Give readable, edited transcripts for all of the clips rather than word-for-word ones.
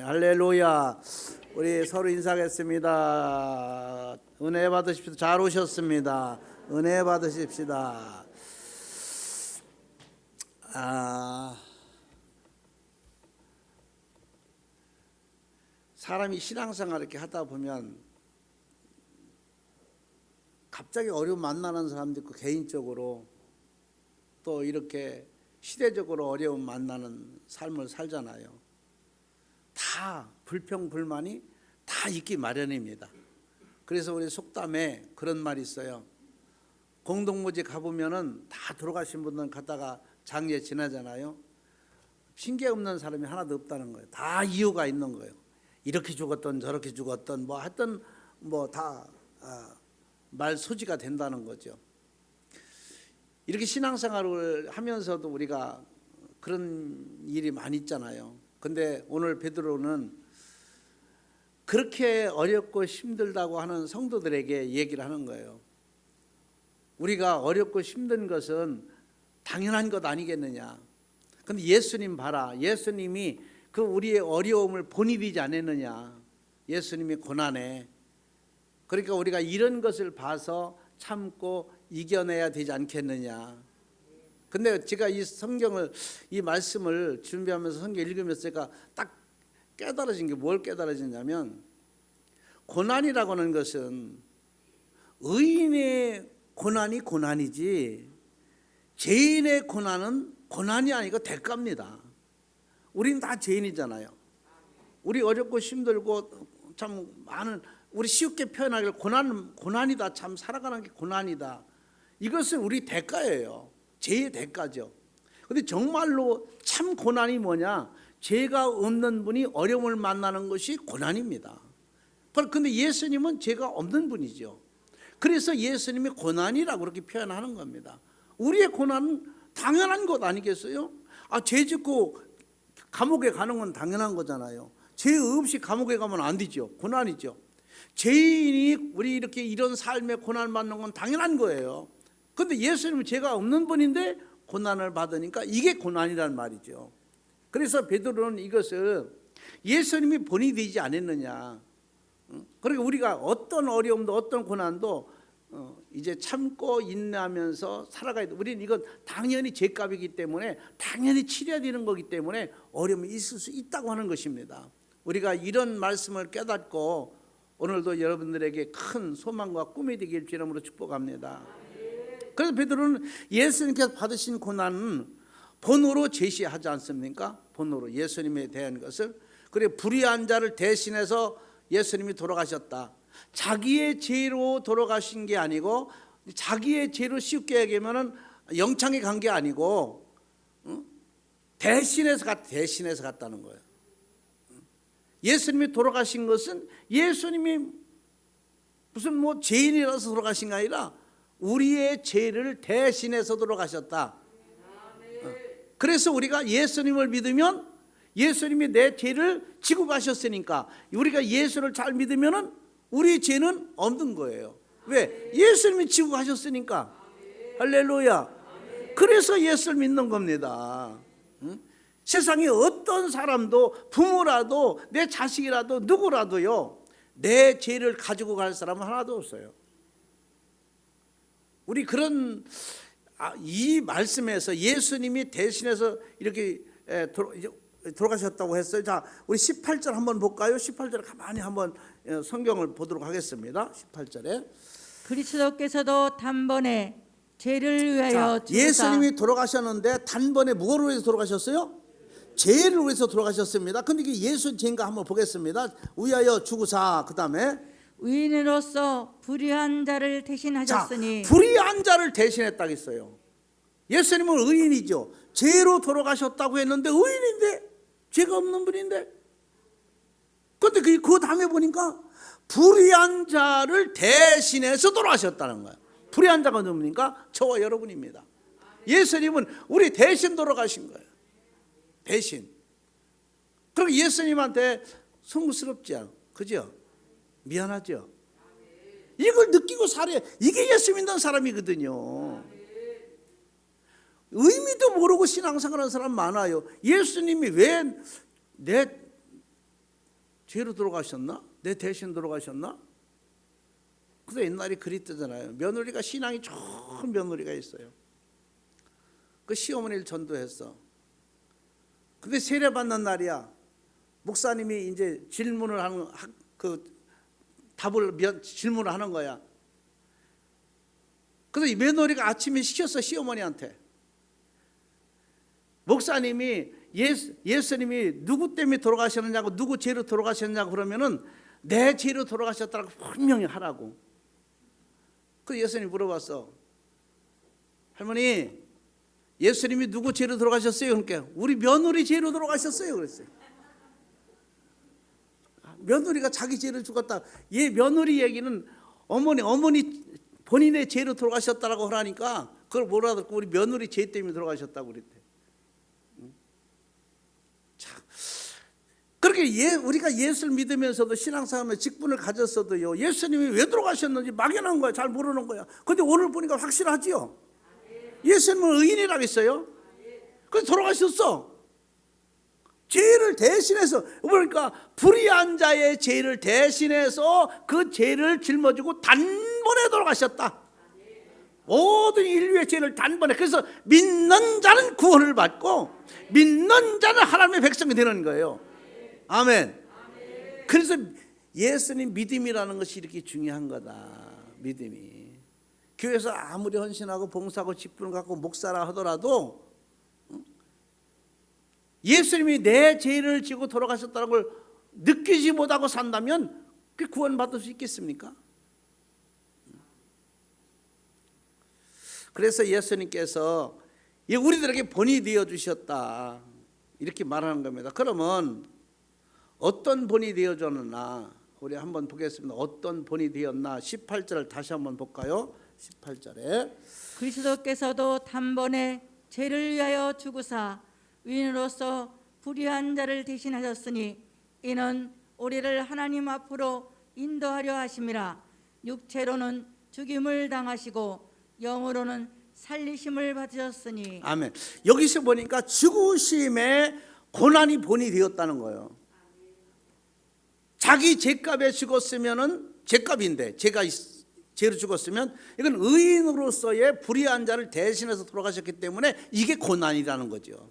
할렐루야. 우리 서로 인사하겠습니다. 은혜 받으십시오. 잘 오셨습니다. 은혜 받으십시다. 사람이 신앙생활 이렇게 하다 보면 갑자기 어려움 만나는 사람도 있고, 개인적으로 또 이렇게 시대적으로 어려움 만나는 삶을 살잖아요. 다 불평 불만이 다 있기 마련입니다. 그래서 우리 속담에 그런 말이 있어요. 공동묘지 가보면은 다 돌아가신 분들 갔다가 장례 지나잖아요. 핑계 없는 사람이 하나도 없다는 거예요. 다 이유가 있는 거예요. 이렇게 죽었던 저렇게 죽었던 뭐 하여튼 뭐 다 말 소지가 된다는 거죠. 이렇게 신앙생활을 하면서도 우리가 그런 일이 많이 있잖아요. 근데 오늘 베드로는 그렇게 어렵고 힘들다고 하는 성도들에게 얘기를 하는 거예요. 우리가 어렵고 힘든 것은 당연한 것 아니겠느냐. 근데 예수님 봐라. 예수님이 그 우리의 어려움을 본입이지 않았느냐. 예수님이 고난에. 그러니까 우리가 이런 것을 봐서 참고 이겨내야 되지 않겠느냐. 근데 제가 이 성경을, 이 말씀을 준비하면서 성경 읽으면서 제가 딱 깨달아진 게 뭘 깨달아졌냐면, 고난이라고 하는 것은 의인의 고난이 고난이지 죄인의 고난은 고난이 아니고 대가입니다. 우린 다 죄인이잖아요. 우리 어렵고 힘들고 참 많은, 우리 쉽게 표현하기를 고난이다. 참 살아가는 게 고난이다. 이것은 우리 대가예요. 죄의 대가죠. 근데 정말로 참 고난이 뭐냐? 죄가 없는 분이 어려움을 만나는 것이 고난입니다. 그런데 예수님은 죄가 없는 분이죠. 그래서 예수님이 고난이라고 그렇게 표현하는 겁니다. 우리의 고난은 당연한 것 아니겠어요? 죄 짓고 감옥에 가는 건 당연한 거잖아요. 죄 없이 감옥에 가면 안 되죠. 고난이죠. 죄인이 우리 이렇게 이런 삶의 고난을 받는 건 당연한 거예요. 그런데 예수님은 죄가 없는 분인데 고난을 받으니까 이게 고난이란 말이죠. 그래서 베드로는 이것을 예수님이 본이 되지 않았느냐. 그러니까 우리가 어떤 어려움도 어떤 고난도 이제 참고 인내하면서 살아가야 돼. 우리는 이건 당연히 죄값이기 때문에 당연히 치러야 되는 거기 때문에 어려움이 있을 수 있다고 하는 것입니다. 우리가 이런 말씀을 깨닫고 오늘도 여러분들에게 큰 소망과 꿈이 되길 주님으로 축복합니다. 그래서 베드로는 예수님께서 받으신 고난은 본으로 제시하지 않습니까? 본으로 예수님에 대한 것을. 그리고 불의한 자를 대신해서 예수님이 돌아가셨다. 자기의 죄로 돌아가신 게 아니고, 자기의 죄로 쉽게 얘기하면 영창에 간 게 아니고 대신해서 갔다는 거예요. 예수님이 돌아가신 것은 예수님이 무슨 뭐 죄인이라서 돌아가신 게 아니라 우리의 죄를 대신해서 돌아가셨다. 그래서 우리가 예수님을 믿으면 예수님이 내 죄를 지고 가셨으니까 우리가 예수를 잘 믿으면 우리 죄는 없는 거예요. 왜? 예수님이 지고 가셨으니까. 할렐루야. 그래서 예수를 믿는 겁니다. 세상에 어떤 사람도, 부모라도 내 자식이라도 누구라도요, 내 죄를 가지고 갈 사람은 하나도 없어요. 우리 그런 이 말씀에서 예수님이 대신해서 이렇게 돌아가셨다고 했어요. 자, 우리 18절 한번 볼까요? 18절 가만히 한번 성경을 보도록 하겠습니다. 18절에 그리스도께서도 단번에 죄를 위하여 죽으사. 예수님이 돌아가셨는데 단번에 무엇을 위해서 돌아가셨어요? 죄를 위해서 돌아가셨습니다. 근데 이게 예수 죄인가 한번 보겠습니다. 위하여 죽으사, 그 다음에 의인으로서 불의한 자를 대신하셨으니. 자, 불의한 자를 대신했다고 했어요. 예수님은 의인이죠. 죄로 돌아가셨다고 했는데 의인인데, 죄가 없는 분인데. 그런데 그 다음에 보니까 불의한 자를 대신해서 돌아가셨다는 거예요. 불의한 자가 누굽니까? 저와 여러분입니다. 예수님은 우리 대신 돌아가신 거예요. 대신. 그럼 예수님한테 송구스럽지, 그죠? 미안하죠? 이걸 느끼고 살아야, 이게 예수 믿는 사람이거든요. 의미도 모르고 신앙생활하는 사람 많아요. 예수님이 왜 내 죄로 돌아가셨나? 내 대신 돌아가셨나? 그래서 옛날에 그리 뜨잖아요. 며느리가 신앙이 좋은 며느리가 있어요. 그 시어머니를 전도했어. 근데 세례 받는 날이야. 목사님이 이제 질문을 하는 그 질문을 하는 거야. 그래서 이 며느리가 아침에 시켰어, 시어머니한테. 목사님이 예수님이 누구 때문에 돌아가셨느냐고, 누구 죄로 돌아가셨냐고 그러면은 내 죄로 돌아가셨다고 분명히 하라고. 그 예수님이 물어봤어. 할머니, 예수님이 누구 죄로 돌아가셨어요? 그러니까 우리 며느리 죄로 돌아가셨어요. 그랬어요. 며느리가 자기 죄를 죽었다. 얘 며느리 얘기는 어머니 본인의 죄로 돌아가셨다라고 하니까 그걸 못 알아듣고 우리 며느리 죄 때문에 돌아가셨다고 그랬대. 자, 그렇게 우리가 예수를 믿으면서도 신앙생활에 직분을 가졌어도요, 예수님이 왜 돌아가셨는지 막연한 거야. 잘 모르는 거야. 근데 오늘 보니까 확실하지요. 예수님은 의인이라고 했어요. 그래서 돌아가셨어. 죄를 대신해서, 그러니까 불의한 자의 죄를 대신해서 그 죄를 짊어지고 단번에 돌아가셨다. 모든 인류의 죄를 단번에. 그래서 믿는 자는 구원을 받고 믿는 자는 하나님의 백성이 되는 거예요. 아멘. 그래서 예수님 믿음이라는 것이 이렇게 중요한 거다. 믿음이. 교회에서 아무리 헌신하고 봉사하고 직분을 갖고 목사라 하더라도 예수님이 내 죄를 지고 돌아가셨다는 걸 느끼지 못하고 산다면 그 구원받을 수 있겠습니까? 그래서 예수님께서 우리들에게 본이 되어 주셨다 이렇게 말하는 겁니다. 그러면 어떤 본이 되어 줬나 우리 한번 보겠습니다. 어떤 본이 되었나 18절을 다시 한번 볼까요? 18절에 그리스도께서도 단번에 죄를 위하여 죽으사 의인으로서 불의한 자를 대신하셨으니 이는 우리를 하나님 앞으로 인도하려 하심이라. 육체로는 죽임을 당하시고 영으로는 살리심을 받으셨으니. 아멘. 여기서 보니까 죽으심의 고난이 본이 되었다는 거예요. 자기 죄값에 죽었으면은 죄값인데 죄가 죄로 죽었으면 이건 의인으로서의 불의한 자를 대신해서 돌아가셨기 때문에 이게 고난이라는 거죠.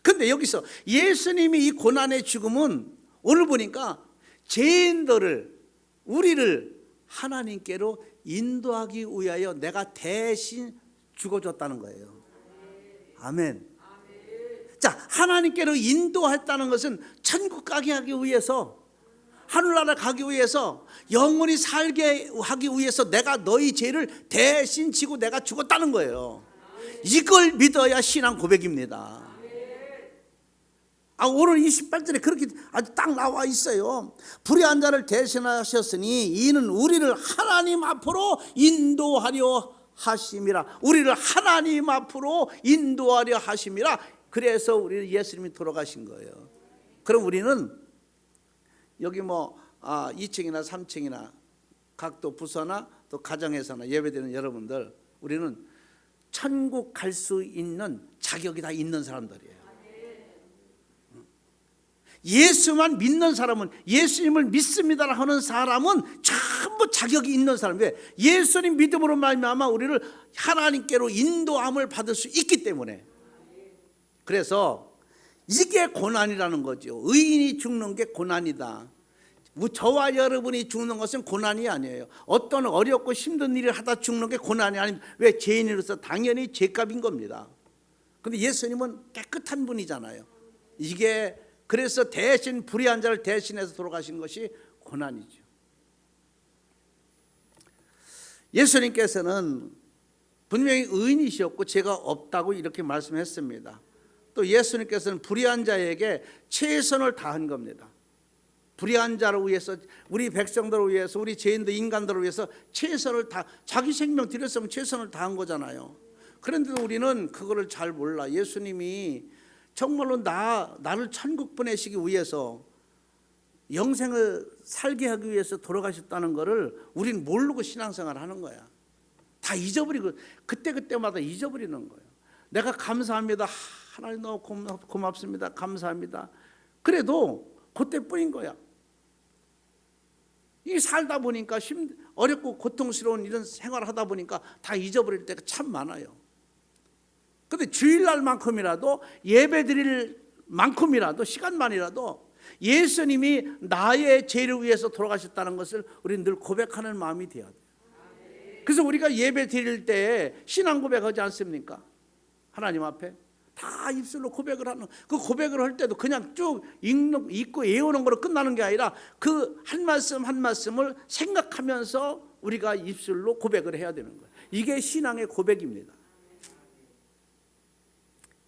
근데 여기서 예수님이 이 고난의 죽음은 오늘 보니까 죄인들을 우리를 하나님께로 인도하기 위하여 내가 대신 죽어줬다는 거예요. 아멘. 자, 하나님께로 인도했다는 것은 천국 가게 하기 위해서, 하늘나라 가기 위해서, 영원히 살게 하기 위해서 내가 너희 죄를 대신 지고 내가 죽었다는 거예요. 이걸 믿어야 신앙 고백입니다. 오늘 28절에 그렇게 아주 딱 나와 있어요. 불의한 자를 대신하셨으니 이는 우리를 하나님 앞으로 인도하려 하심이라. 우리를 하나님 앞으로 인도하려 하심이라. 그래서 우리 예수님이 돌아가신 거예요. 그럼 우리는 여기 2층이나 3층이나 각도 부서나 또 가정에서나 예배드리는 여러분들, 우리는 천국 갈 수 있는 자격이 다 있는 사람들이에요. 예수만 믿는 사람은, 예수님을 믿습니다 하는 사람은 전부 자격이 있는 사람이에요. 예수님 믿음으로 말미암아 우리를 하나님께로 인도함을 받을 수 있기 때문에. 그래서 이게 고난이라는 거죠. 의인이 죽는 게 고난이다. 저와 여러분이 죽는 것은 고난이 아니에요. 어떤 어렵고 힘든 일을 하다 죽는 게 고난이 아닙니다. 왜? 죄인으로서 당연히 죄값인 겁니다. 그런데 예수님은 깨끗한 분이잖아요. 이게 그래서 대신 불의한 자를 대신해서 돌아가신 것이 고난이죠. 예수님께서는 분명히 의인이셨고 죄가 없다고 이렇게 말씀했습니다. 또 예수님께서는 불의한 자에게 최선을 다한 겁니다. 불의한 자를 위해서, 우리 백성들을 위해서, 우리 죄인들 인간들을 위해서 최선을 다, 자기 생명 드렸으면 최선을 다한 거잖아요. 그런데도 우리는 그거를 잘 몰라. 예수님이 정말로 나를 천국 보내시기 위해서, 영생을 살게 하기 위해서 돌아가셨다는 것을 우리는 모르고 신앙생활을 하는 거야. 다 잊어버리고 그때마다 잊어버리는 거예요. 내가 감사합니다 하나님 너무 고맙습니다. 감사합니다. 그래도 그때뿐인 거야. 이 살다 보니까 어렵고 고통스러운 이런 생활을 하다 보니까 다 잊어버릴 때가 참 많아요. 근데 주일날만큼이라도 예배 드릴 만큼이라도 시간만이라도 예수님이 나의 죄를 위해서 돌아가셨다는 것을 우리는 늘 고백하는 마음이 되어야 돼요. 그래서 우리가 예배 드릴 때 신앙 고백하지 않습니까? 하나님 앞에 다 입술로 고백을 하는, 그 고백을 할 때도 그냥 쭉 읽고 외우는 거로 끝나는 게 아니라 그 한 말씀 한 말씀을 생각하면서 우리가 입술로 고백을 해야 되는 거예요. 이게 신앙의 고백입니다.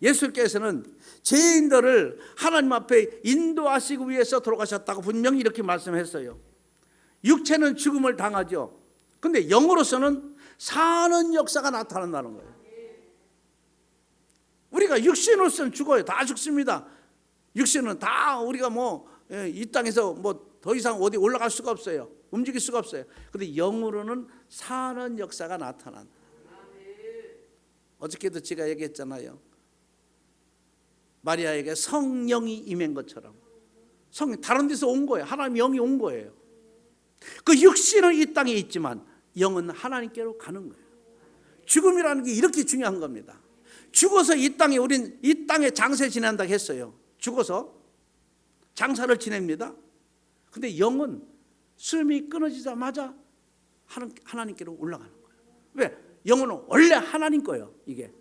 예수께서는 죄인들을 하나님 앞에 인도하시기 위해서 돌아가셨다고 분명히 이렇게 말씀했어요. 육체는 죽음을 당하죠. 근데 영으로서는 사는 역사가 나타난다는 거예요. 우리가 육신으로서는 죽어요. 다 죽습니다. 육신은 다 우리가 이 땅에서 더 이상 어디 올라갈 수가 없어요. 움직일 수가 없어요. 근데 영으로는 사는 역사가 나타난다. 어저께도 제가 얘기했잖아요. 마리아에게 성령이 임한 것처럼 성령 다른 데서 온 거예요. 하나님 영이 온 거예요. 그 육신은 이 땅에 있지만 영은 하나님께로 가는 거예요. 죽음이라는 게 이렇게 중요한 겁니다. 죽어서 우린 이 땅에 장세 지낸다고 했어요. 죽어서 장사를 지냅니다. 근데 영은 숨이 끊어지자마자 하나님께로 올라가는 거예요. 왜? 영은 원래 하나님 거예요. 이게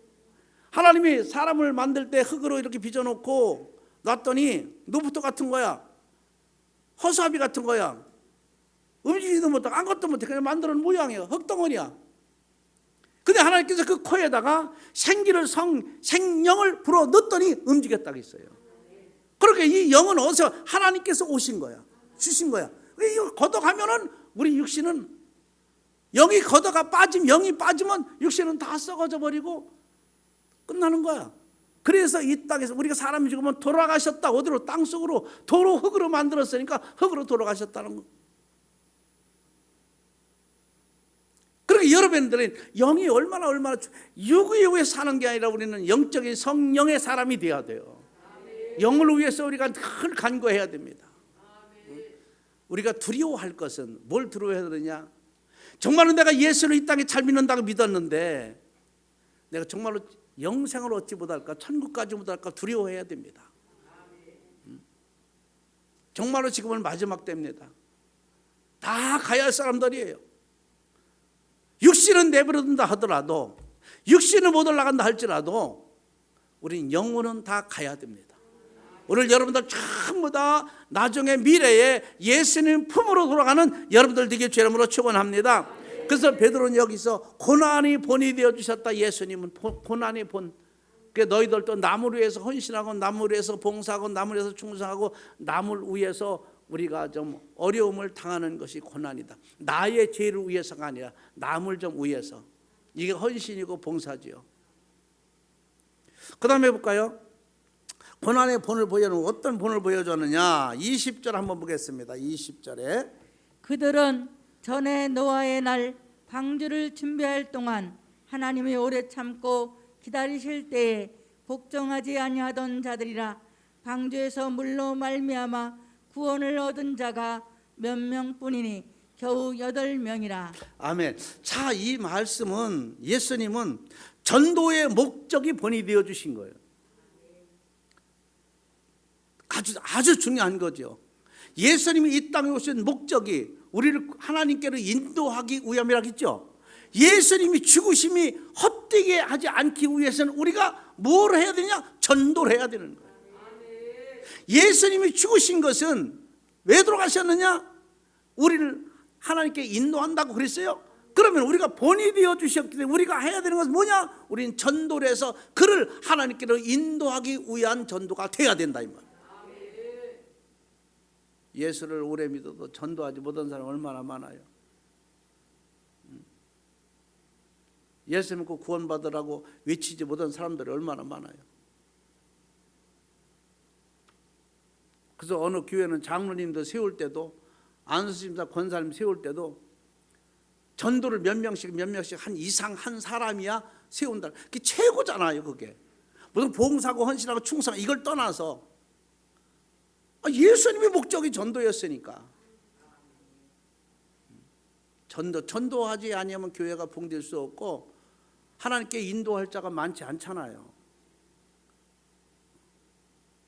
하나님이 사람을 만들 때 흙으로 이렇게 빚어놓고 놨더니 노부터 같은 거야. 허수아비 같은 거야. 움직이지도 못하고 아무것도 못해. 그냥 만들어놓은 모양이야. 흙덩어리야. 근데 하나님께서 그 코에다가 생령을 불어 넣었더니 움직였다고 했어요. 그러니까 이 영은 어디서 하나님께서 오신 거야. 주신 거야. 이거 걷어가면은 우리 육신은 영이 영이 빠지면 육신은 다 썩어져 버리고 끝나는 거야. 그래서 이 땅에서 우리가 사람이 죽으면 돌아가셨다. 어디로? 땅속으로 도로 흙으로 만들었으니까 흙으로 돌아가셨다는 거. 그러니까 여러분들은 영이 얼마나 육의 위해 사는 게 아니라 우리는 영적인 성령의 사람이 되어야 돼요. 영을 위해서 우리가 늘 간구해야 됩니다. 우리가 두려워할 것은 뭘 두려워해야 되느냐? 정말로 내가 예수를 이 땅에 잘 믿는다고 믿었는데 내가 정말로 영생을 얻지 못할까, 천국까지 못할까 두려워해야 됩니다. 정말로 지금은 마지막 때입니다. 다 가야 할 사람들이에요. 육신은 내버려둔다 하더라도, 육신을 못 올라간다 할지라도 우리는 영혼은 다 가야 됩니다. 오늘 여러분들 전부 다 나중에 미래에 예수님 품으로 돌아가는 여러분들 되게 주 이름으로 축원합니다. 그래서 베드로는 여기서 고난이 본이 되어 주셨다. 예수님은 고난이 본. 그래서 너희들도 남을 위해서 헌신하고 남을 위해서 봉사하고 남을 위해서 충성하고 남을 위해서 우리가 좀 어려움을 당하는 것이 고난이다. 나의 죄를 위해서가 아니라 남을 좀 위해서. 이게 헌신이고 봉사지요. 그 다음에 볼까요? 고난의 본을 보여주는 어떤 본을 보여줬느냐? 20절 한번 보겠습니다. 20절에 그들은 전에 노아의 날 방주를 준비할 동안 하나님이 오래 참고 기다리실 때에 복종하지 아니하던 자들이라. 방주에서 물로 말미암아 구원을 얻은 자가 몇 명뿐이니 겨우 8명이라. 아멘. 자, 이 말씀은 예수님은 전도의 목적이 본이 되어 주신 거예요. 아주 중요한 거죠. 예수님이 이 땅에 오신 목적이 우리를 하나님께로 인도하기 위함이라고 했죠. 예수님이 죽으심이 헛되게 하지 않기 위해서는 우리가 뭘 해야 되냐? 전도를 해야 되는 거예요. 예수님이 죽으신 것은 왜 돌아가셨느냐? 우리를 하나님께 인도한다고 그랬어요. 그러면 우리가 본이 되어 주셨기 때문에 우리가 해야 되는 것은 뭐냐? 우리는 전도를 해서 그를 하나님께로 인도하기 위한 전도가 돼야 된다 이 말이에요. 예수를 오래 믿어도 전도하지 못한 사람 얼마나 많아요. 예수 믿고 구원받으라고 외치지 못한 사람들이 얼마나 많아요. 그래서 어느 교회는 장로님도 세울 때도 안수심사 권사님 세울 때도 전도를 몇 명씩 한 이상 한 사람이야 세운다. 그게 최고잖아요. 그게 무슨 봉사하고 헌신하고 충성 이걸 떠나서 예수님의 목적이 전도였으니까. 전도하지 아니하면 교회가 봉될 수 없고 하나님께 인도할 자가 많지 않잖아요.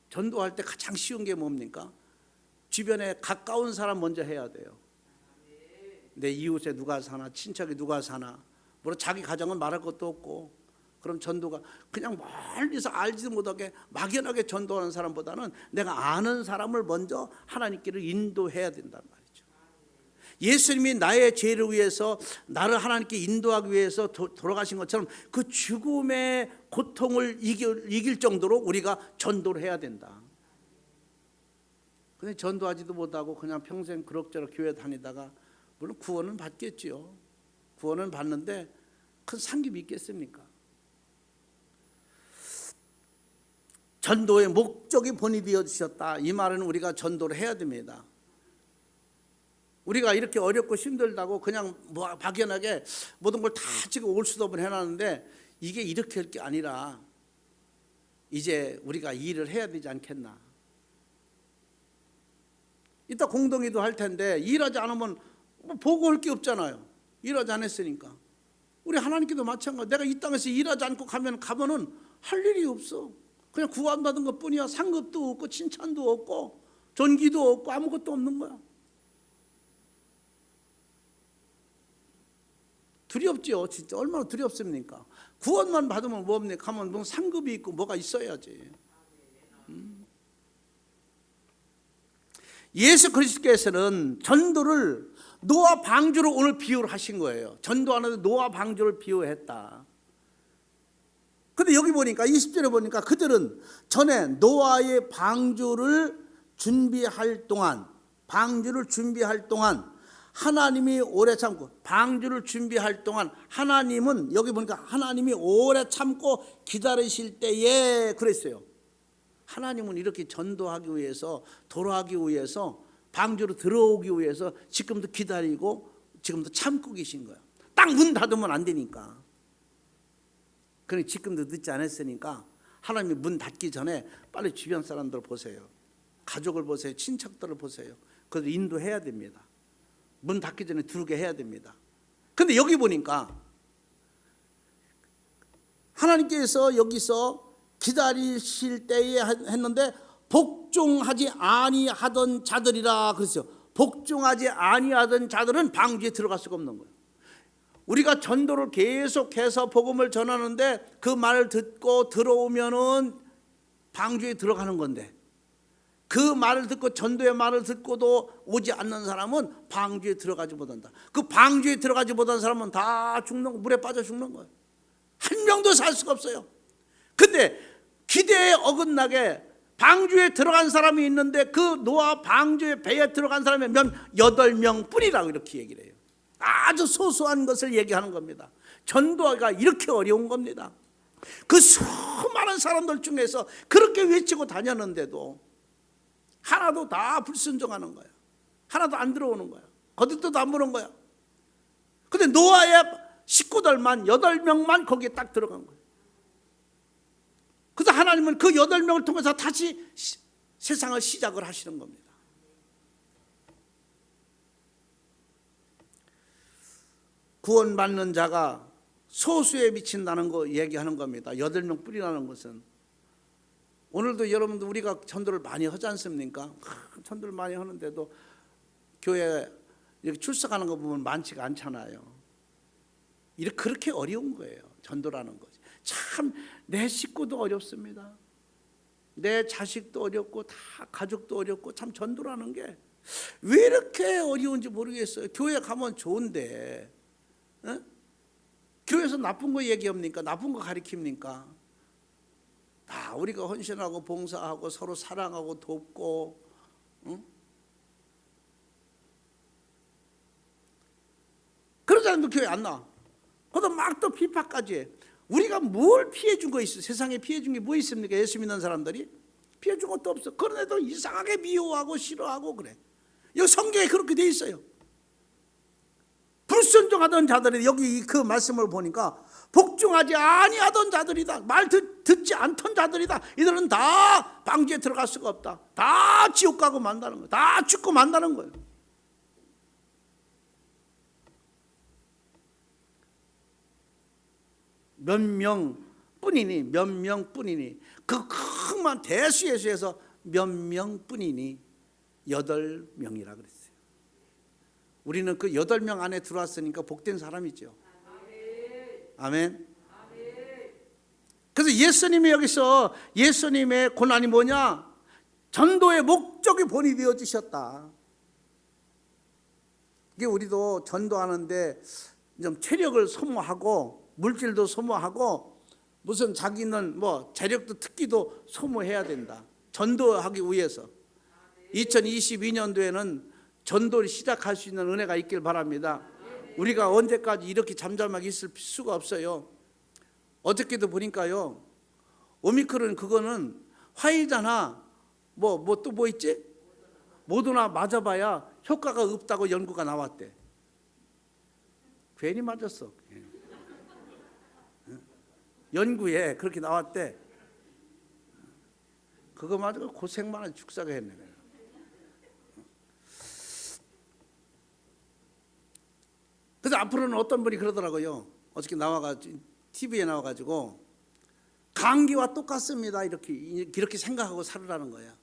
전도할 때 가장 쉬운 게 뭡니까? 주변에 가까운 사람 먼저 해야 돼요. 내 이웃에 누가 사나, 친척이 누가 사나, 물론 자기 가정은 말할 것도 없고. 그럼 전도가 그냥 멀리서 알지도 못하게 막연하게 전도하는 사람보다는 내가 아는 사람을 먼저 하나님께로 인도해야 된단 말이죠. 예수님이 나의 죄를 위해서 나를 하나님께 인도하기 위해서 돌아가신 것처럼 그 죽음의 고통을 이길 정도로 우리가 전도를 해야 된다. 근데 전도하지도 못하고 그냥 평생 그럭저럭 교회 다니다가 물론 구원은 받겠지요. 구원은 받는데 큰 상급이 있겠습니까? 전도의 목적이 본이 되어 주셨다. 이 말은 우리가 전도를 해야 됩니다. 우리가 이렇게 어렵고 힘들다고 그냥 막연하게 모든 걸 다 지금 올 수도 없이 해놨는데 이게 이렇게 할 게 아니라 이제 우리가 일을 해야 되지 않겠나. 이따 공동회도 할 텐데 일하지 않으면 보고할 게 없잖아요. 일하지 않았으니까. 우리 하나님께도 마찬가지. 내가 이 땅에서 일하지 않고 가면은 할 일이 없어. 그냥 구원받은 것뿐이야. 상급도 없고 칭찬도 없고 존귀도 없고 아무것도 없는 거야. 두렵지요. 진짜 얼마나 두렵습니까? 구원만 받으면 뭡니까? 하면 뭐 상급이 있고 뭐가 있어야지. 예수 그리스도께서는 전도를 노아 방주로 오늘 비유를 하신 거예요. 전도하는데 노아 방주를 비유했다. 근데 여기 보니까 20절에 보니까 그들은 전에 노아의 방주를 준비할 동안 하나님이 오래 참고 방주를 준비할 동안 하나님은 여기 보니까 하나님이 오래 참고 기다리실 때에 그랬어요. 하나님은 이렇게 전도하기 위해서 돌아가기 위해서 방주로 들어오기 위해서 지금도 기다리고 지금도 참고 계신 거예요. 딱 문 닫으면 안 되니까. 그러니까 지금도 늦지 않았으니까 하나님이 문 닫기 전에 빨리 주변 사람들 보세요. 가족을 보세요. 친척들을 보세요. 그래서 인도해야 됩니다. 문 닫기 전에 들게 해야 됩니다. 근데 여기 보니까 하나님께서 여기서 기다리실 때에 했는데 복종하지 아니하던 자들이라 그랬어요. 복종하지 아니하던 자들은 방주에 들어갈 수가 없는 거예요. 우리가 전도를 계속해서 복음을 전하는데 그 말을 듣고 들어오면은 방주에 들어가는 건데 그 말을 듣고 전도의 말을 듣고도 오지 않는 사람은 방주에 들어가지 못한다. 그 방주에 들어가지 못한 사람은 다 죽는, 물에 빠져 죽는 거예요. 한 명도 살 수가 없어요. 근데 기대에 어긋나게 방주에 들어간 사람이 있는데 그 노아 방주의 배에 들어간 사람이 8명 뿐이라고 이렇게 얘기를 해요. 아주 소소한 것을 얘기하는 겁니다. 전도가 이렇게 어려운 겁니다. 그 수많은 사람들 중에서 그렇게 외치고 다녔는데도 하나도 다 불순종하는 거야. 하나도 안 들어오는 거야. 거듭도 안 보는 거야. 근데 노아의 식구들만 8명만 거기에 딱 들어간 거예요. 그래서 하나님은 그 8명을 통해서 다시 세상을 시작을 하시는 겁니다. 구원받는 자가 소수에 미친다는 거 얘기하는 겁니다. 8명 뿐이라는 것은. 오늘도 여러분들 우리가 전도를 많이 하지 않습니까? 전도를 많이 하는데도 교회 이렇게 출석하는 거 보면 많지가 않잖아요. 이렇게 그렇게 어려운 거예요. 전도라는 것이. 참 내 식구도 어렵습니다. 내 자식도 어렵고 다 가족도 어렵고 참 전도라는 게 왜 이렇게 어려운지 모르겠어요. 교회 가면 좋은데 어? 교회에서 나쁜 거 얘기합니까? 나쁜 거 가르칩니까? 다 우리가 헌신하고 봉사하고 서로 사랑하고 돕고 응? 그러지 않으면 교회 안 나와. 그러다 막 또 비판까지 해. 우리가 뭘 피해 준 거 있어? 세상에 피해 준 게 뭐 있습니까? 예수 믿는 사람들이 피해 준 것도 없어. 그런데도 이상하게 미워하고 싫어하고 그래. 여기 성경에 그렇게 돼 있어요. 불순종하던 자들이 여기 그 말씀을 보니까 복종하지 아니하던 자들이다. 말 듣지 않던 자들이다. 이들은 다 방주에 들어갈 수가 없다. 다 지옥 가고 만다는 거예요. 다 죽고 만다는 거예요. 몇 명뿐이니 그 큰 대수의 수에서 몇 명뿐이니 8명이라 그랬어요. 우리는 그 8명 안에 들어왔으니까 복된 사람이죠. 아멘. 그래서 예수님이 여기서 예수님의 고난이 뭐냐? 전도의 목적이 본이 되어지셨다. 이게 우리도 전도하는데 좀 체력을 소모하고 물질도 소모하고 무슨 자기는 뭐 재력도 특기도 소모해야 된다. 전도하기 위해서 2022년도에는 전도를 시작할 수 있는 은혜가 있길 바랍니다. 우리가 언제까지 이렇게 잠잠하게 있을 수가 없어요. 어저께도 보니까요, 오미크론 그거는 화이자나 또 뭐 있지? 모두나 맞아봐야 효과가 없다고 연구가 나왔대. 괜히 맞았어. 연구에 그렇게 나왔대. 그거 맞고 고생만 한 죽사가 했네. 그래서 앞으로는 어떤 분이 그러더라고요. 어저께 나와가지고 TV에 나와가지고 감기와 똑같습니다. 이렇게 생각하고 살으라는 거야.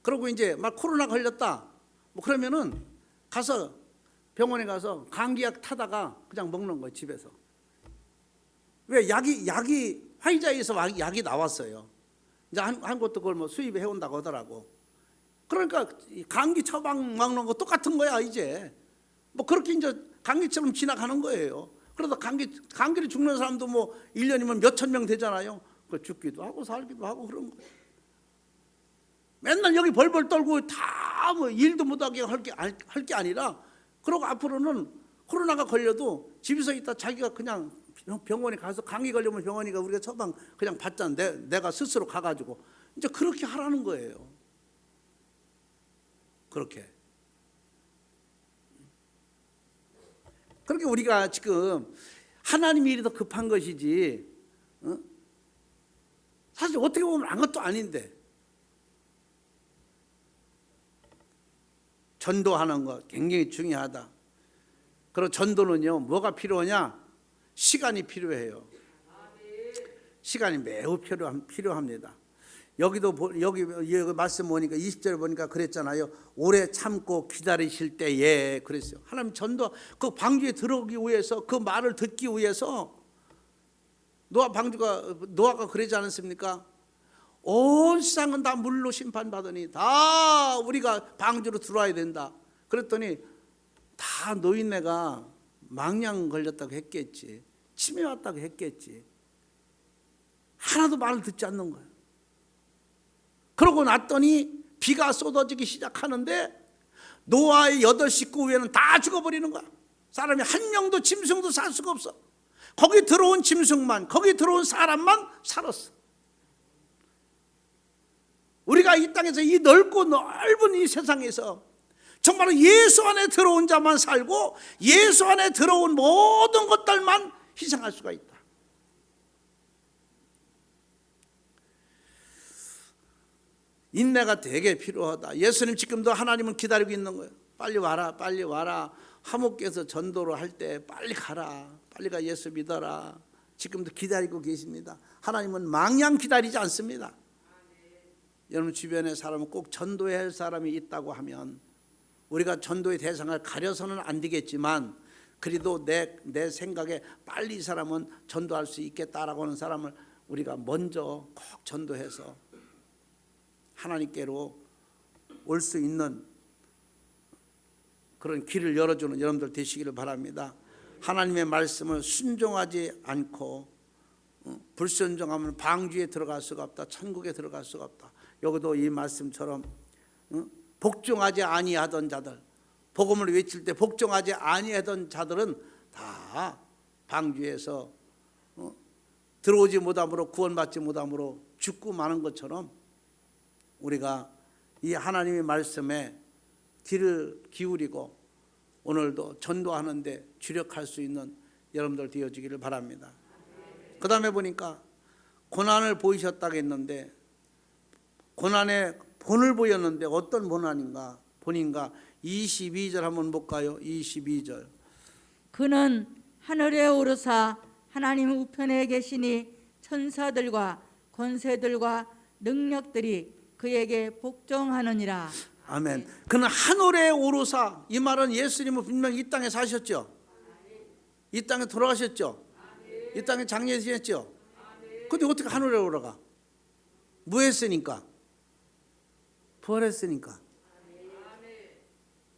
그리고 이제 막 코로나 걸렸다. 뭐 그러면은 가서 병원에 가서 감기약 타다가 그냥 먹는 거예요, 집에서. 왜 약이 화이자에서 약이 나왔어요. 이제 한 곳도 그걸 뭐 수입해 온다고 하더라고. 그러니까 감기 처방 먹는 거 똑같은 거야 이제. 뭐 그렇게 이제 감기처럼 지나가는 거예요. 그러다 감기로 죽는 사람도 뭐 1년이면 몇천 명 되잖아요. 그 죽기도 하고 살기도 하고 그런 거예요. 맨날 여기 벌벌 떨고 다 뭐 일도 못하게 할 게 아니라, 그러고 앞으로는 코로나가 걸려도 집에서 있다 자기가 그냥 병원에 가서 감기 걸리면 병원이가 우리가 처방 그냥 받잖아. 내가 스스로 가가지고 이제 그렇게 하라는 거예요. 그렇게. 그렇게 우리가 지금 하나님의 일이 더 급한 것이지, 사실 어떻게 보면 아무것도 아닌데, 전도하는 것 굉장히 중요하다. 그리고 전도는요, 뭐가 필요하냐? 시간이 필요해요. 시간이 매우 필요합니다. 여기 말씀 보니까 20절에 보니까 그랬잖아요. 오래 참고 기다리실 때에 그랬어요. 하나님 전도 그 방주에 들어오기 위해서, 그 말을 듣기 위해서 노아가 그러지 않았습니까? 온 세상은 다 물로 심판받으니 다 우리가 방주로 들어와야 된다. 그랬더니 다 노인네가 망령 걸렸다고 했겠지, 치매 왔다고 했겠지. 하나도 말을 듣지 않는 거예요. 그러고 났더니 비가 쏟아지기 시작하는데 노아의 8 식구 외에는 다 죽어버리는 거야. 사람이 한 명도 짐승도 살 수가 없어. 거기 들어온 짐승만, 거기 들어온 사람만 살았어. 우리가 이 땅에서 이 넓고 넓은 이 세상에서 정말로 예수 안에 들어온 자만 살고 예수 안에 들어온 모든 것들만 희생할 수가 있다. 인내가 되게 필요하다. 예수님 지금도 하나님은 기다리고 있는 거예요. 빨리 와라, 빨리 와라. 하목께서 전도를 할 때 빨리 가라, 빨리 가, 예수 믿어라. 지금도 기다리고 계십니다. 하나님은 망양 기다리지 않습니다. 여러분 주변에 사람은 꼭 전도해야 할 사람이 있다고 하면 우리가 전도의 대상을 가려서는 안 되겠지만, 그래도 내 생각에 빨리 이 사람은 전도할 수 있겠다라고 하는 사람을 우리가 먼저 꼭 전도해서 하나님께로 올 수 있는 그런 길을 열어주는 여러분들 되시기를 바랍니다. 하나님의 말씀을 순종하지 않고 불순종하면 방주에 들어갈 수가 없다, 천국에 들어갈 수가 없다. 여기도 이 말씀처럼 복종하지 아니하던 자들, 복음을 외칠 때 복종하지 아니하던 자들은 다 방주에서 들어오지 못함으로, 구원받지 못함으로 죽고 마는 것처럼 우리가 이 하나님의 말씀에 귀를 기울이고 오늘도 전도하는 데 주력할 수 있는 여러분들 되어지기를 바랍니다. 그 다음에 보니까 고난을 보이셨다고 했는데 고난의 본을 보였는데 어떤 고난인가 보니까 22절 한번 볼까요? 22절. 그는 하늘에 오르사 하나님 우편에 계시니 천사들과 권세들과 능력들이 그에게 복종하느니라. 아멘. 그는 하늘에 오르사, 이 말은 예수님은 분명히 이 땅에 사셨죠. 이 땅에 돌아가셨죠. 이 땅에 장례 지냈죠. 근데 어떻게 하늘에 올라가? 뭐 했으니까? 부활했으니까.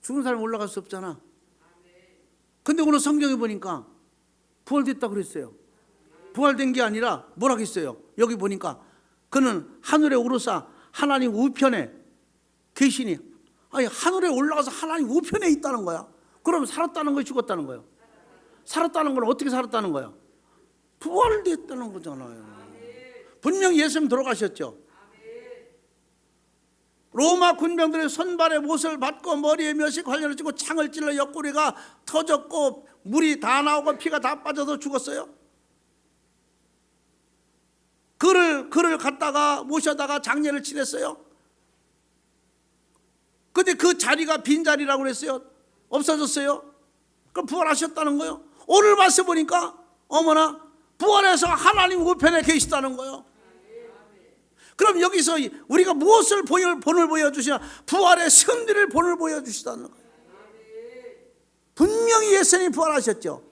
죽은 사람이 올라갈 수 없잖아. 근데 오늘 성경에 보니까 부활됐다고 그랬어요. 부활된 게 아니라 뭐라고 했어요? 여기 보니까 그는 하늘에 오르사 하나님 우편에 계시니, 아니 하늘에 올라가서 하나님 우편에 있다는 거야. 그럼 살았다는 거야, 죽었다는 거야? 살았다는 건 어떻게 살았다는 거야? 부활됐다는 거잖아요. 분명히 예수님 돌아가셨죠. 로마 군병들의 손발에 못을 받고 머리에 몇이 관련을 쥐고 창을 찔러 옆구리가 터졌고 물이 다 나오고 피가 다 빠져서 죽었어요. 그를 갖다가 모셔다가 장례를 치렀어요. 근데 그 자리가 빈자리라고 그랬어요. 없어졌어요. 그럼 부활하셨다는 거예요. 오늘 말씀 보니까 어머나 부활해서 하나님 우편에 계시다는 거예요. 그럼 여기서 우리가 무엇을 본을 보여주시나? 부활의 승리를 본을 보여주시다는 거예요. 분명히 예수님이 부활하셨죠.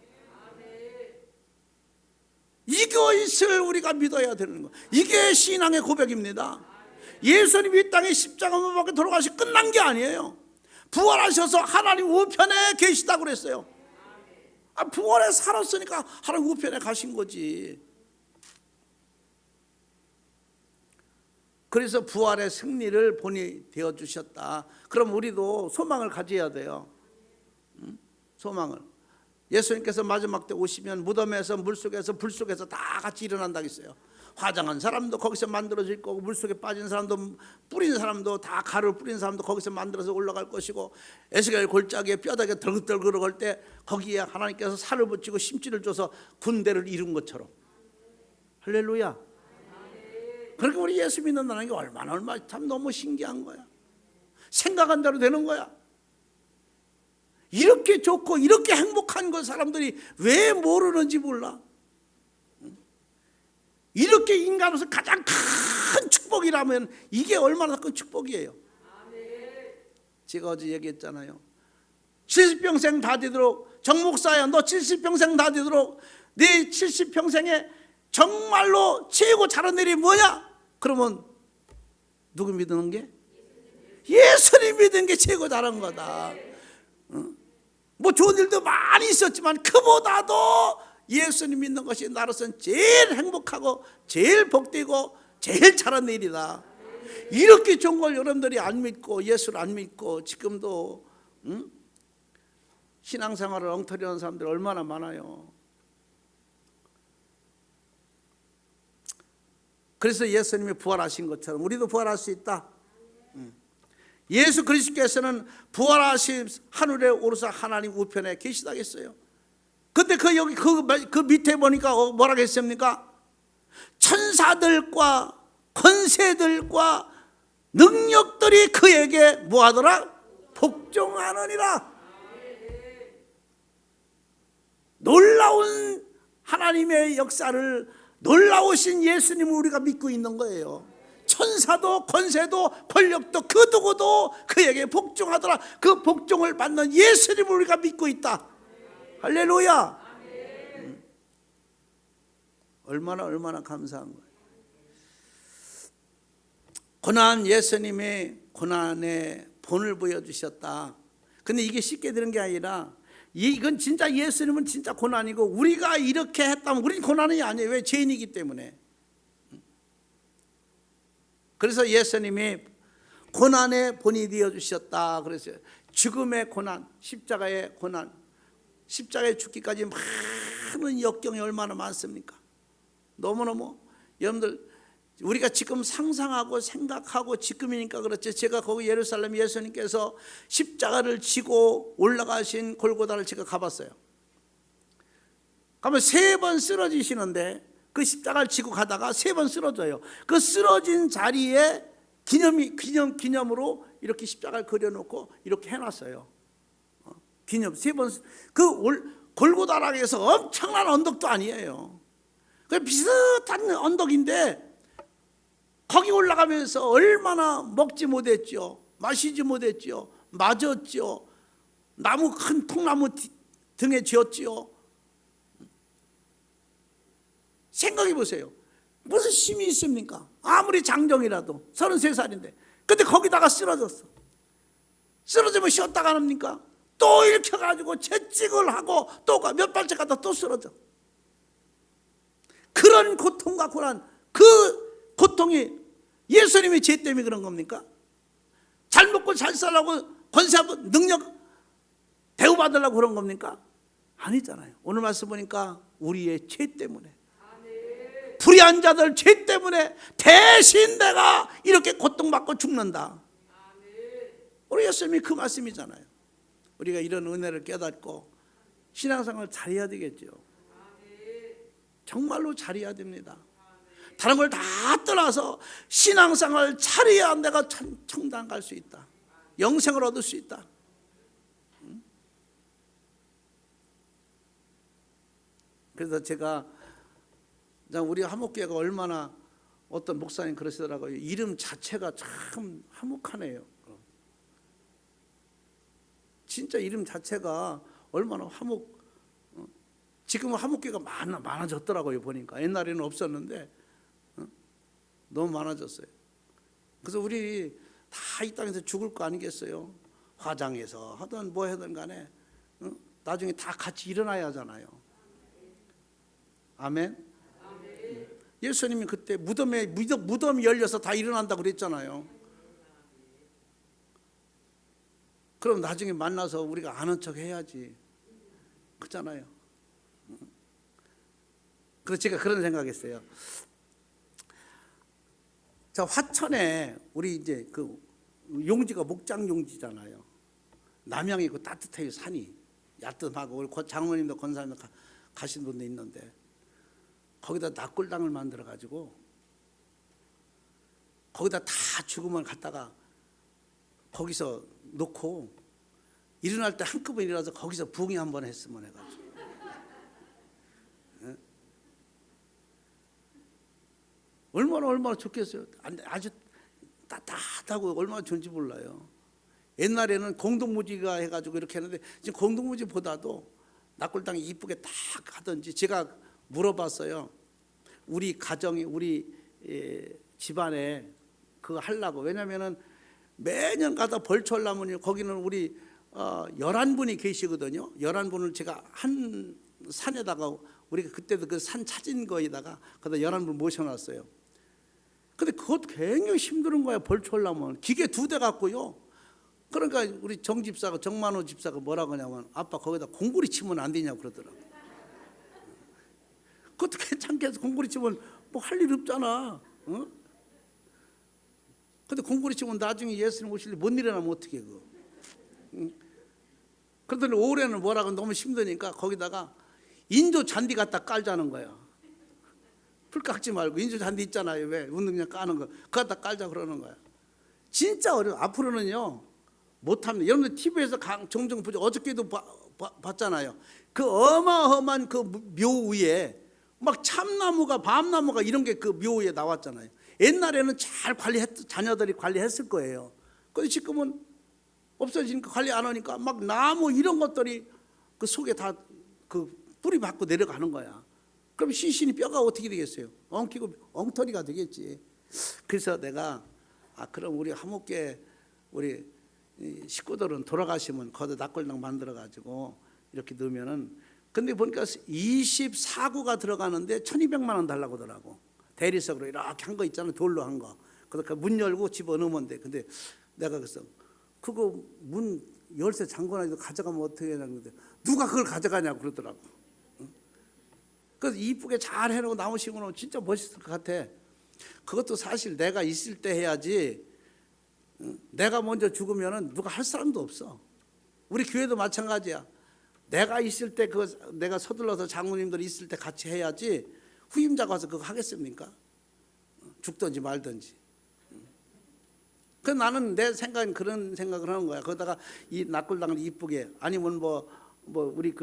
이것을 우리가 믿어야 되는 거예요. 이게 신앙의 고백입니다. 예수님이 이 땅에 십자가 못 박혀 돌아가시 끝난 게 아니에요. 부활하셔서 하나님 우편에 계시다고 그랬어요. 부활에 살았으니까 하나님 우편에 가신 거지. 그래서 부활의 승리를 본이 되어 주셨다. 그럼 우리도 소망을 가져야 돼요. 소망을. 예수님께서 마지막 때 오시면 무덤에서 물속에서 불속에서 다 같이 일어난다고 했어요. 화장한 사람도 거기서 만들어질 거고, 물속에 빠진 사람도, 뿌린 사람도, 다 가루를 뿌린 사람도 거기서 만들어서 올라갈 것이고, 에스겔 골짜기에 뼈다귀가 덜긋덜긋할 때 거기에 하나님께서 살을 붙이고 심지를 줘서 군대를 이룬 것처럼. 할렐루야. 그러니까 우리 예수 믿는다는 게 얼마나 참 너무 신기한 거야. 생각한 대로 되는 거야. 이렇게 좋고 이렇게 행복한 걸 사람들이 왜 모르는지 몰라. 이렇게 인간으로서 가장 큰 축복이라면 이게 얼마나 큰 축복이에요. 제가 어제 얘기했잖아요. 70평생 다 되도록, 정목사야 너 70평생 다 되도록 네 70평생에 정말로 최고 잘한 일이 뭐냐? 그러면 누구 믿는 게? 예수님 믿는 게 최고 잘한 거다. 뭐 좋은 일도 많이 있었지만 그보다도 예수님 믿는 것이 나로서는 제일 행복하고 제일 복되고 제일 잘한 일이다. 이렇게 좋은 걸 여러분들이 안 믿고 예수를 안 믿고 지금도 신앙생활을 엉터리하는 사람들이 얼마나 많아요. 그래서 예수님이 부활하신 것처럼 우리도 부활할 수 있다. 예수 그리스도께서는 부활하신 하늘에 오르사 하나님 우편에 계시다고 했어요. 근데 여기 그 밑에 보니까 뭐라고 했습니까? 천사들과 권세들과 능력들이 그에게 뭐하더라? 복종하느니라. 놀라운 하나님의 역사를, 놀라우신 예수님을 우리가 믿고 있는 거예요. 천사도 권세도 권력도 그 누구도 그에게 복종하더라. 그 복종을 받는 예수님을 우리가 믿고 있다. 할렐루야. 얼마나 감사한 거예요. 고난, 예수님의 고난의 본을 보여주셨다. 근데 이게 쉽게 되는 게 아니라 이건 진짜 예수님은 진짜 고난이고 우리가 이렇게 했다면 우리는 고난이 아니에요. 왜? 죄인이기 때문에. 그래서 예수님이 고난의 본이 되어주셨다. 그래서 죽음의 고난, 십자가의 고난, 십자가에 죽기까지 많은 역경이 얼마나 많습니까? 너무너무 여러분들 우리가 지금 상상하고 생각하고 지금이니까 그렇지, 제가 거기 예루살렘 예수님께서 십자가를 지고 올라가신 골고다를 제가 가봤어요. 가면 3번 쓰러지시는데 그 십자가를 지고 가다가 3번 쓰러져요. 그 쓰러진 자리에 기념으로 이렇게 십자가를 그려놓고 이렇게 해놨어요. 기념 3번. 골고다락에서 엄청난 언덕도 아니에요. 그 비슷한 언덕인데 거기 올라가면서 얼마나 먹지 못했죠, 마시지 못했죠, 맞았죠, 나무 큰 통나무 등에 지었지요. 생각해 보세요. 무슨 힘이 있습니까? 아무리 장정이라도 33살인데. 근데 거기다가 쓰러졌어. 쓰러지면 쉬었다가 합니까? 또 일켜가지고 채찍을 하고 또 몇 발짝 가다 또 쓰러져. 그런 고통과 고난, 그 고통이 예수님의 죄 때문에 그런 겁니까? 잘 먹고 잘 살라고 권세하고 능력 대우받으려고 그런 겁니까? 아니잖아요. 오늘 말씀 보니까 우리의 죄 때문에, 불의한 자들 죄 때문에 대신 내가 이렇게 고통받고 죽는다. 우리 예수님이 그 말씀이잖아요. 우리가 이런 은혜를 깨닫고 신앙생활을 잘해야 되겠죠. 정말로 잘해야 됩니다. 다른 걸 다 떠나서 신앙생활을 잘해야 내가 천당 갈 수 있다. 영생을 얻을 수 있다. 그래서 제가 우리 화목교회가 얼마나, 어떤 목사님 그러시더라고요. 이름 자체가 참 화목하네요. 진짜 이름 자체가 얼마나 지금은 화목교회가 많아졌더라고요. 보니까 옛날에는 없었는데 너무 많아졌어요. 그래서 우리 다 이 땅에서 죽을 거 아니겠어요? 화장해서 하든 뭐 하든 간에 나중에 다 같이 일어나야 하잖아요. 아멘. 예수님이 그때 무덤이 열려서 다 일어난다고 그랬잖아요. 그럼 나중에 만나서 우리가 아는 척 해야지. 그렇잖아요. 그래서 제가 그런 생각했어요. 자, 화천에 우리 이제 그 용지가 목장 용지잖아요. 남양이 그 따뜻해요. 산이 야릇하고, 우리 장모님도 권사님도 가신 분도 있는데 거기다 낙골당을 만들어 가지고 거기다 다 죽음을 갖다가 거기서 놓고 일어날 때 한꺼번에 일어나서 거기서 부흥이 한번 했으면 해가지고. 얼마나 좋겠어요. 아주 따뜻하고 얼마나 좋은지 몰라요. 옛날에는 공동무지가 해가지고 이렇게 했는데 지금 공동무지보다도 낙골당이 이쁘게 딱 하든지. 제가 물어봤어요. 우리 가정이, 우리 집안에 그거 하려고. 왜냐면은 매년 가다 벌초하려면 거기는 우리 11분이 계시거든요. 11분을 제가 한 산에다가, 우리가 그때도 그 산 찾은 거에다가 거기다 11분 모셔놨어요. 근데 그것도 굉장히 힘든 거야. 벌초하려면 기계 2대 갖고요. 그러니까 우리 정만호 집사가 뭐라고 하냐면, 아빠 거기다 공구리 치면 안 되냐고 그러더라고. 그것도 괜찮게 해서 공구리 치면 뭐 할 일 없잖아. 근데 공구리 치면 나중에 예수님 오실 때 못 일어나면 어떻게 그거. 그러더니 올해는 뭐라고 너무 힘드니까 거기다가 인조 잔디 갖다 깔자는 거야. 풀 깎지 말고 인조 잔디 있잖아요. 왜 운동장 까는 거 그거 갖다 깔자 그러는 거야. 진짜 어려워. 앞으로는요 못합니다. 여러분들 TV에서 종종 보죠. 어저께도 봤잖아요. 그 어마어마한 그 묘 위에 막 참나무가, 밤나무가 이런 게 그 묘 위에 나왔잖아요. 옛날에는 잘 자녀들이 관리했을 거예요. 근데 지금은 없어지니까, 관리 안 하니까 막 나무 이런 것들이 그 속에 다 그 뿌리 받고 내려가는 거야. 그럼 시신이 뼈가 어떻게 되겠어요? 엉키고 엉터리가 되겠지. 그래서 내가 그럼 우리 화목교회 우리 식구들은 돌아가시면 거기다 낙골당 만들어 가지고 이렇게 넣으면은, 근데 보니까 24구가 들어가는데 1200만 원 달라고 하더라고. 대리석으로 이렇게 한 거 있잖아. 돌로 한 거. 그러니까 문 열고 집어넣으면 돼. 근데 내가 그래서 그거 문 열쇠 잠궈놔도 가져가면 어떻게 하냐는데, 누가 그걸 가져가냐고 그러더라고. 그래서 이쁘게 잘 해놓고 나무 심어놓으면 진짜 멋있을 것 같아. 그것도 사실 내가 있을 때 해야지. 내가 먼저 죽으면은 누가 할 사람도 없어. 우리 교회도 마찬가지야. 내가 있을 때 내가 서둘러서 장로님들 있을 때 같이 해야지. 후임자가 와서 그거 하겠습니까? 죽든지 말든지. 그 나는 내 생각엔 그런 생각을 하는 거야. 거기다가 이 낙골당을 이쁘게, 아니면 뭐 우리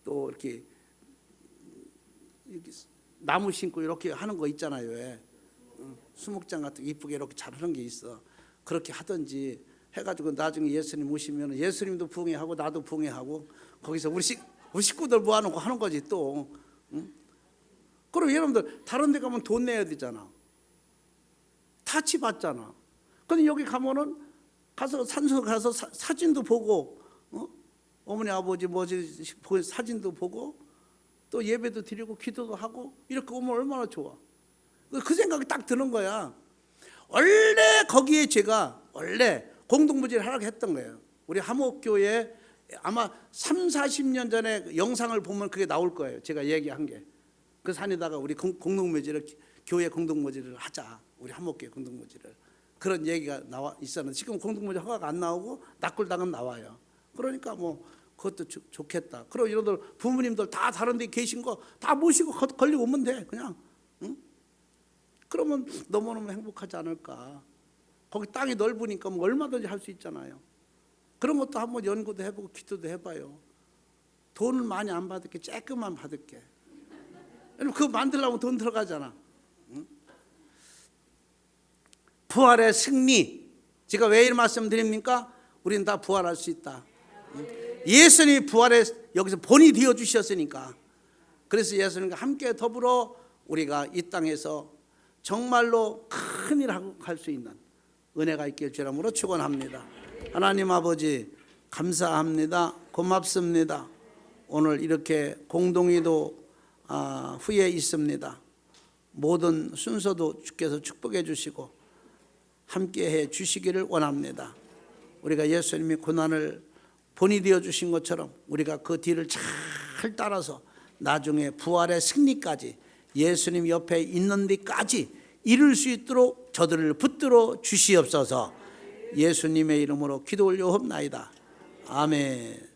또 이렇게 나무 심고 이렇게 하는 거 있잖아요. 왜? 수목장 같은 거 이쁘게 이렇게 잘 하는 게 있어. 그렇게 하든지 해가지고 나중에 예수님 오시면 예수님도 부흥회하고 나도 부흥회하고 거기서 우리 식구들 모아놓고 하는 거지 또. 응? 그럼 여러분들 다른 데 가면 돈 내야 되잖아. 타치 받잖아. 근데 여기 가면은 가서 산소 가서 사진도 보고, 어머니 아버지 사진도 보고 또 예배도 드리고 기도도 하고 이렇게 오면 얼마나 좋아. 그 생각이 딱 드는 거야. 원래 거기에 제가 원래 공동무지를 하라고 했던 거예요. 우리 함옥교회 아마 30-40년 전에 영상을 보면 그게 나올 거예요. 제가 얘기한 게. 그 산에다가 우리 공동무지를, 교회 공동무지를 하자. 우리 함옥교회 공동무지를. 그런 얘기가 나와 있었는데 지금 공동무지 허가가 안 나오고 낙골당은 나와요. 그러니까 뭐 그것도 좋겠다. 그리고 여러분들 부모님들 다 다른 데 계신 거 다 모시고 걸리고 오면 돼. 그냥. 응? 그러면 너무너무 행복하지 않을까. 거기 땅이 넓으니까 뭐 얼마든지 할 수 있잖아요. 그런 것도 한번 연구도 해보고 기도도 해봐요. 돈을 많이 안 받을게. 조금만 받을게. 그거 만들려면 돈 들어가잖아. 응? 부활의 승리. 제가 왜 이런 말씀 드립니까? 우리는 다 부활할 수 있다. 예수님이 부활의 여기서 본이 되어 주셨으니까. 그래서 예수님과 함께 더불어 우리가 이 땅에서 정말로 큰 일하고 갈 수 있는 은혜가 있길 주님으로 축원합니다. 하나님 아버지 감사합니다. 고맙습니다. 오늘 이렇게 공동의도 후에 있습니다. 모든 순서도 주께서 축복해 주시고 함께해 주시기를 원합니다. 우리가 예수님이 고난을 본이 되어 주신 것처럼 우리가 그 뒤를 잘 따라서 나중에 부활의 승리까지 예수님 옆에 있는 데까지 이룰 수 있도록 저들을 붙들어 주시옵소서. 예수님의 이름으로 기도 올려옵나이다. 아멘.